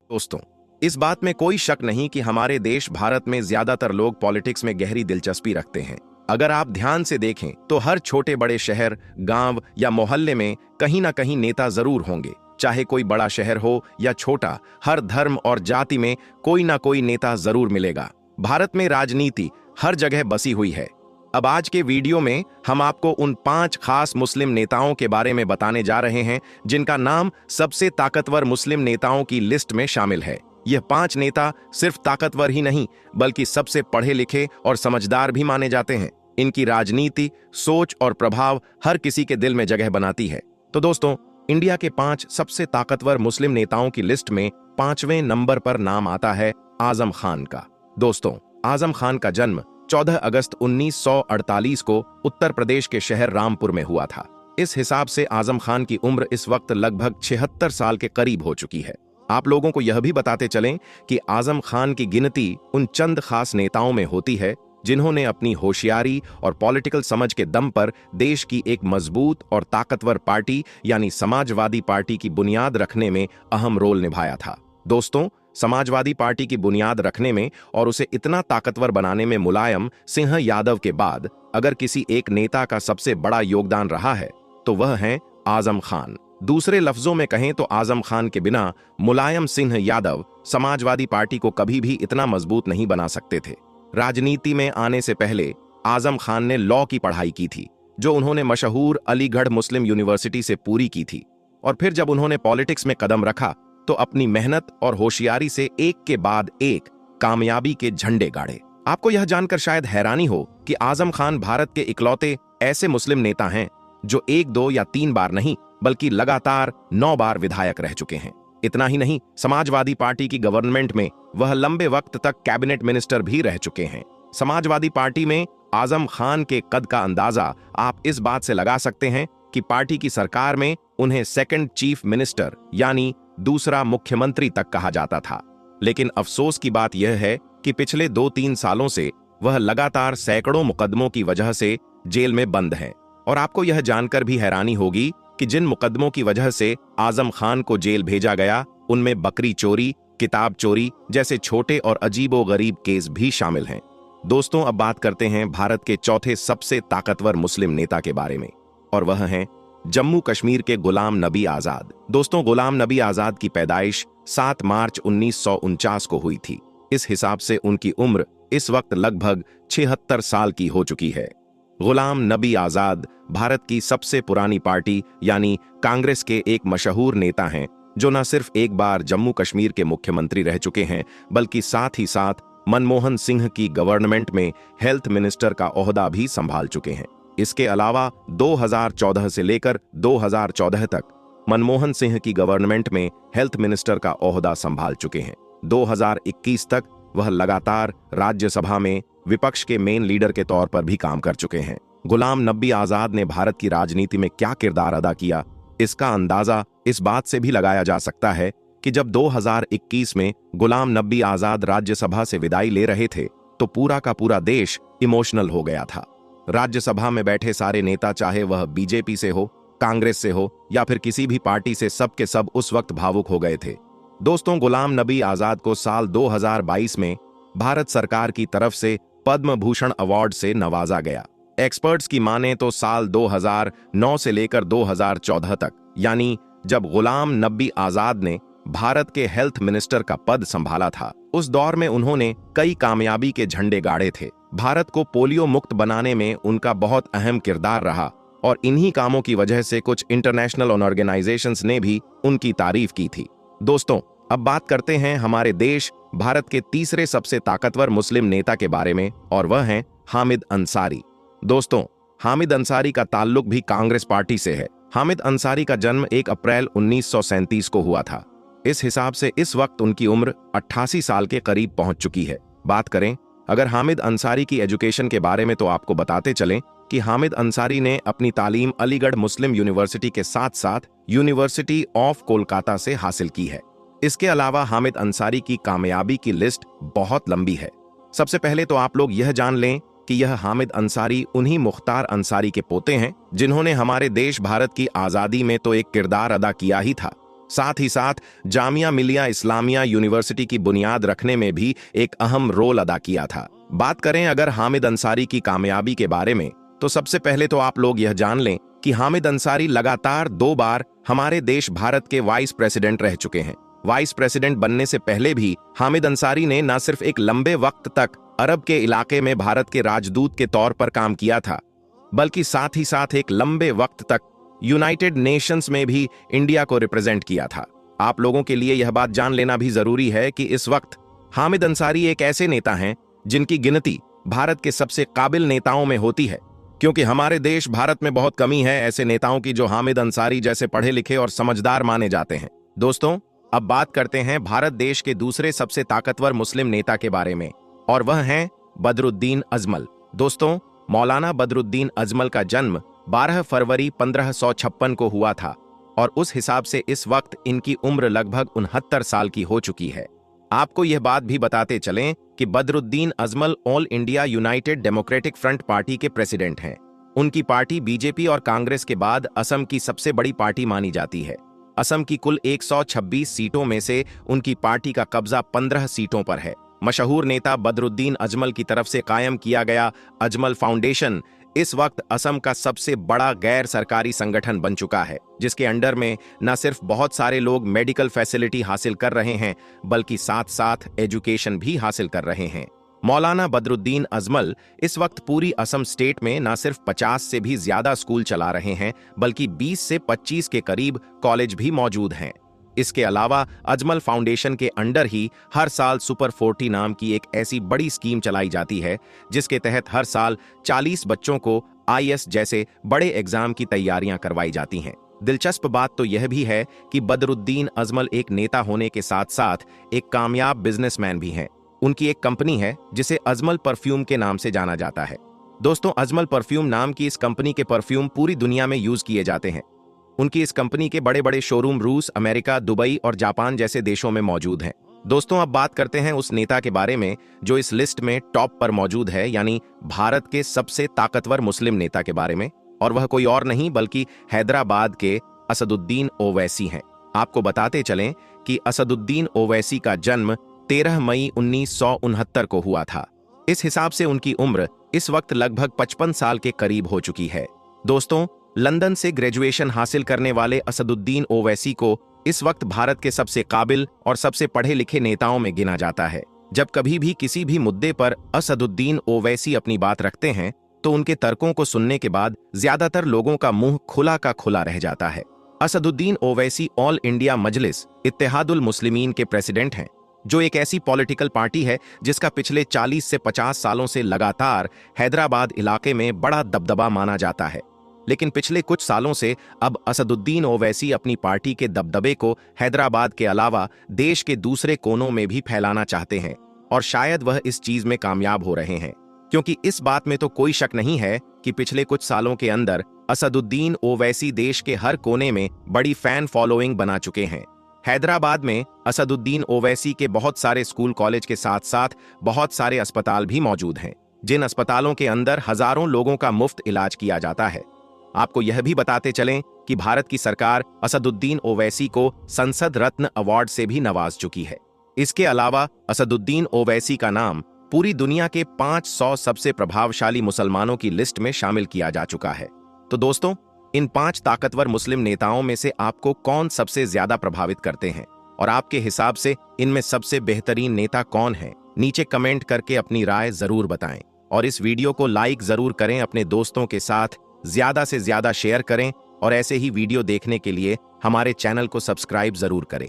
दोस्तों, इस बात में कोई शक नहीं कि हमारे देश भारत में ज्यादातर लोग पॉलिटिक्स में गहरी दिलचस्पी रखते हैं। अगर आप ध्यान से देखें तो हर छोटे बड़े शहर, गांव या मोहल्ले में कहीं ना कहीं नेता जरूर होंगे। चाहे कोई बड़ा शहर हो या छोटा, हर धर्म और जाति में कोई ना कोई नेता जरूर मिलेगा। भारत में राजनीति हर जगह बसी हुई है। अब आज के वीडियो में हम आपको उन 5 खास मुस्लिम नेताओं के बारे में बताने जा रहे हैं जिनका नाम सबसे ताकतवर मुस्लिम नेताओं की लिस्ट में शामिल है। यह 5 नेता सिर्फ ताकतवर ही नहीं बल्कि सबसे पढ़े लिखे और समझदार भी माने जाते हैं। इनकी राजनीति, सोच और प्रभाव हर किसी के दिल में जगह बनाती है। तो दोस्तों, इंडिया के 5 सबसे ताकतवर मुस्लिम नेताओं की लिस्ट में 5वें नंबर पर नाम आता है आजम खान का। दोस्तों, आजम खान का जन्म 14 अगस्त 1948 को उत्तर प्रदेश के शहर रामपुर में हुआ था। इस हिसाब से आजम खान की उम्र इस वक्त लगभग 76 साल के करीब हो चुकी है। आप लोगों को यह भी बताते चलें कि आजम खान की गिनती उन चंद खास नेताओं में होती है जिन्होंने अपनी होशियारी और पॉलिटिकल समझ के दम पर देश की एक मजबूत और ताकतवर पार्टी यानी समाजवादी पार्टी की बुनियाद रखने में अहम रोल निभाया था। दोस्तों, समाजवादी पार्टी की बुनियाद रखने में और उसे इतना ताकतवर बनाने में मुलायम सिंह यादव के बाद अगर किसी एक नेता का सबसे बड़ा योगदान रहा है तो वह है आजम खान। दूसरे लफ्जों में कहें तो आजम खान के बिना मुलायम सिंह यादव समाजवादी पार्टी को कभी भी इतना मजबूत नहीं बना सकते थे। राजनीति में आने से पहले आजम खान ने लॉ की पढ़ाई की थी, जो उन्होंने मशहूर अलीगढ़ मुस्लिम यूनिवर्सिटी से पूरी की थी। और फिर जब उन्होंने पॉलिटिक्स में कदम रखा तो अपनी मेहनत और होशियारी से एक के बाद एक कामयाबी के झंडे गाड़े। आपको यह जानकर शायद हैरानी हो कि आजम खान भारत के इकलौते ऐसे मुस्लिम नेता हैं जो 1, 2 या 3 बार नहीं बल्कि लगातार 9 बार विधायक रह चुके हैं। इतना ही नहीं, समाजवादी पार्टी की गवर्नमेंट में वह लंबे वक्त तक कैबिनेट मिनिस्टर भी रह चुके हैं। समाजवादी पार्टी में आजम खान के कद का अंदाजा आप इस बात से लगा सकते हैं कि पार्टी की सरकार में उन्हें सेकंड चीफ मिनिस्टर यानी दूसरा मुख्यमंत्री तक कहा जाता था। लेकिन अफसोस की बात यह है कि पिछले 2-3 सालों से वह लगातार सैकड़ों मुकदमों की वजह से जेल में बंद हैं। और आपको यह जानकर भी हैरानी होगी कि जिन मुकदमों की वजह से आजम खान को जेल भेजा गया उनमें बकरी चोरी, किताब चोरी जैसे छोटे और अजीबोगरीब केस भी शामिल हैं। दोस्तों, अब बात करते हैं भारत के चौथे सबसे ताकतवर मुस्लिम नेता के बारे में, और वह हैं जम्मू कश्मीर के गुलाम नबी आजाद। दोस्तों, गुलाम नबी आजाद की पैदाइश 7 मार्च 1949 को हुई थी। इस हिसाब से उनकी उम्र इस वक्त लगभग 76 साल की हो चुकी है। गुलाम नबी आजाद भारत की सबसे पुरानी पार्टी यानी कांग्रेस के एक मशहूर नेता हैं जो न सिर्फ एक बार जम्मू कश्मीर के मुख्यमंत्री रह चुके हैं बल्कि साथ ही साथ मनमोहन सिंह की गवर्नमेंट में हेल्थ मिनिस्टर का ओहदा भी संभाल चुके हैं। इसके अलावा 2014 से लेकर 2014 तक मनमोहन सिंह की गवर्नमेंट में हेल्थ मिनिस्टर का ओहदा संभाल चुके हैं। 2021 तक वह लगातार राज्यसभा में विपक्ष के मेन लीडर के तौर पर भी काम कर चुके हैं। गुलाम नबी आजाद ने भारत की राजनीति में क्या किरदार अदा किया, इसका अंदाजा इस बात से भी लगाया जा सकता है कि जब 2021 में गुलाम नबी आजाद राज्यसभा से विदाई ले रहे थे तो पूरा का पूरा देश इमोशनल हो गया था। राज्यसभा में बैठे सारे नेता, चाहे वह बीजेपी से हो, कांग्रेस से हो या फिर किसी भी पार्टी से, सब के सब उस वक्त भावुक हो गए थे। दोस्तों, गुलाम नबी आजाद को साल 2022 में भारत सरकार की तरफ से पद्म भूषण अवार्ड से नवाजा गया। एक्सपर्ट्स की माने तो साल 2009 से लेकर 2014 तक, यानी जब गुलाम नबी आजाद ने भारत के हेल्थ मिनिस्टर का पद संभाला था, उस दौर में उन्होंने कई कामयाबी के झंडे गाड़े थे। भारत को पोलियो मुक्त बनाने में उनका बहुत अहम किरदार रहा और इन्हीं कामों की वजह से कुछ इंटरनेशनल ऑर्गेनाइजेशंस ने भी उनकी तारीफ की थी। दोस्तों, अब बात करते हैं हमारे देश भारत के तीसरे सबसे ताकतवर मुस्लिम नेता के बारे में, और वह हैं हामिद अंसारी। दोस्तों, हामिद अंसारी का ताल्लुक भी कांग्रेस पार्टी से है। हामिद अंसारी का जन्म 1 अप्रैल 1937 को हुआ था। इस हिसाब से इस वक्त उनकी उम्र 88 साल के करीब पहुंच चुकी है। बात करें अगर हामिद अंसारी की एजुकेशन के बारे में तो आपको बताते चलें कि हामिद अंसारी ने अपनी तालीम अलीगढ़ मुस्लिम यूनिवर्सिटी के साथ साथ यूनिवर्सिटी ऑफ कोलकाता से हासिल की है। इसके अलावा हामिद अंसारी की कामयाबी की लिस्ट बहुत लंबी है। सबसे पहले तो आप लोग यह जान लें कि यह हामिद अंसारी उन्हीं मुख्तार अंसारी के पोते हैं जिन्होंने हमारे देश भारत की आजादी में तो एक किरदार अदा किया ही था, साथ ही साथ जामिया मिलिया इस्लामिया यूनिवर्सिटी की बुनियाद रखने में भी एक अहम रोल अदा किया था। बात करें अगर हामिद अंसारी की कामयाबी के बारे में, तो सबसे पहले तो आप लोग यह जान लें कि हामिद अंसारी लगातार 2 बार हमारे देश भारत के वाइस प्रेसिडेंट रह चुके हैं। वाइस प्रेसिडेंट बनने से पहले भी हामिद अंसारी ने न सिर्फ एक लंबे वक्त तक अरब के इलाके में भारत के राजदूत के तौर पर काम किया था, बल्कि साथ ही साथ एक लंबे वक्त तक यूनाइटेड नेशंस में भी इंडिया को रिप्रेजेंट किया था। आप लोगों के लिए यह बात जान लेना भी जरूरी है कि इस वक्त हामिद अंसारी एक ऐसे नेता हैं जिनकी गिनती भारत के सबसे काबिल नेताओं में होती है, क्योंकि हमारे देश भारत में बहुत कमी है ऐसे नेताओं की जो हामिद अंसारी जैसे पढ़े लिखे और समझदार माने जाते हैं। दोस्तों, अब बात करते हैं भारत देश के दूसरे सबसे ताकतवर मुस्लिम नेता के बारे में, और वह हैं बदरुद्दीन अजमल। दोस्तों, मौलाना बदरुद्दीन अजमल का जन्म 12 फरवरी 1556 को हुआ था और उस हिसाब से इस वक्त इनकी उम्र लगभग 69 साल की हो चुकी है। आपको यह बात भी बताते चलें कि Badruddin Ajmal all India United democratic front party के प्रेसिडेंट हैं। उनकी पार्टी बीजेपी और कांग्रेस के बाद असम की सबसे बड़ी पार्टी मानी जाती है। असम की कुल 126 सीटों में से उनकी पार्टी का कब्जा 15 सीटों पर है। मशहूर नेता बदरुद्दीन अजमल की तरफ से कायम किया गया अजमल फाउंडेशन इस वक्त असम का सबसे बड़ा गैर सरकारी संगठन बन चुका है, जिसके अंडर में न सिर्फ बहुत सारे लोग मेडिकल फैसिलिटी हासिल कर रहे हैं, बल्कि साथ साथ एजुकेशन भी हासिल कर रहे हैं। मौलाना बदरुद्दीन अजमल इस वक्त पूरी असम स्टेट में न सिर्फ 50 से भी ज्यादा स्कूल चला रहे हैं, बल्कि 20 से 25 के करीब कॉलेज भी मौजूद हैं। इसके अलावा अजमल फाउंडेशन के अंडर ही हर साल सुपर 40 नाम की एक ऐसी बड़ी स्कीम चलाई जाती है, जिसके तहत हर साल 40 बच्चों को IAS जैसे बड़े एग्जाम की तैयारियां करवाई जाती हैं। दिलचस्प बात तो यह भी है कि बदरुद्दीन अजमल एक नेता होने के साथ साथ एक कामयाब बिजनेसमैन भी हैं। उनकी एक कंपनी है जिसे अजमल परफ्यूम के नाम से जाना जाता है। दोस्तों, अजमल परफ्यूम नाम की इस कंपनी के परफ्यूम पूरी दुनिया में यूज किए जाते हैं। उनकी इस कंपनी के बड़े बड़े शोरूम रूस, अमेरिका, दुबई और जापान जैसे देशों में मौजूद हैं। दोस्तों, अब बात करते हैं उस नेता के बारे में जो इस लिस्ट में टॉप पर मौजूद है, यानी भारत के सबसे ताकतवर मुस्लिम नेता के बारे में, और वह कोई और नहीं बल्कि हैदराबाद के असदुद्दीन ओवैसी हैं। आपको बताते चलें कि असदुद्दीन ओवैसी का जन्म 13 मई 1969 को हुआ था। इस हिसाब से उनकी उम्र इस वक्त लगभग 55 साल के करीब हो चुकी है। दोस्तों, लंदन से ग्रेजुएशन हासिल करने वाले असदुद्दीन ओवैसी को इस वक्त भारत के सबसे काबिल और सबसे पढ़े लिखे नेताओं में गिना जाता है। जब कभी भी किसी भी मुद्दे पर असदुद्दीन ओवैसी अपनी बात रखते हैं, तो उनके तर्कों को सुनने के बाद ज्यादातर लोगों का मुंह खुला का खुला रह जाता है। असदुद्दीन ओवैसी ऑल इंडिया मजलिस इत्तेहादुल मुस्लिमीन के प्रेसिडेंट हैं, जो एक ऐसी पॉलिटिकल पार्टी है जिसका पिछले 40 से 50 सालों से लगातार हैदराबाद इलाके में बड़ा दबदबा माना जाता है। लेकिन पिछले कुछ सालों से अब असदुद्दीन ओवैसी अपनी पार्टी के दबदबे को हैदराबाद के अलावा देश के दूसरे कोनों में भी फैलाना चाहते हैं, और शायद वह इस चीज में कामयाब हो रहे हैं, क्योंकि इस बात में तो कोई शक नहीं है कि पिछले कुछ सालों के अंदर असदुद्दीन ओवैसी देश के हर कोने में बड़ी फैन फॉलोइंग बना चुके हैं। हैदराबाद में असदुद्दीन ओवैसी के बहुत सारे स्कूल कॉलेज के साथ साथ बहुत सारे अस्पताल भी मौजूद हैं, जिन अस्पतालों के अंदर हजारों लोगों का मुफ्त इलाज किया जाता है। आपको यह भी बताते चलें कि भारत की सरकार असदुद्दीन ओवैसी को संसद रत्न अवार्ड से भी नवाज चुकी है। इसके अलावा असदुद्दीन ओवैसी का नाम पूरी दुनिया के 500 सबसे प्रभावशाली मुसलमानों की लिस्ट में शामिल किया जा चुका है। तो दोस्तों, इन 5 ताकतवर मुस्लिम नेताओं में से आपको कौन सबसे ज्यादा प्रभावित करते हैं, और आपके हिसाब से इनमें सबसे बेहतरीन नेता कौन है? नीचे कमेंट करके अपनी राय जरूर बताएं, और इस वीडियो को लाइक जरूर करें, अपने दोस्तों के साथ ज्यादा से ज्यादा शेयर करें, और ऐसे ही वीडियो देखने के लिए हमारे चैनल को सब्सक्राइब जरूर करें।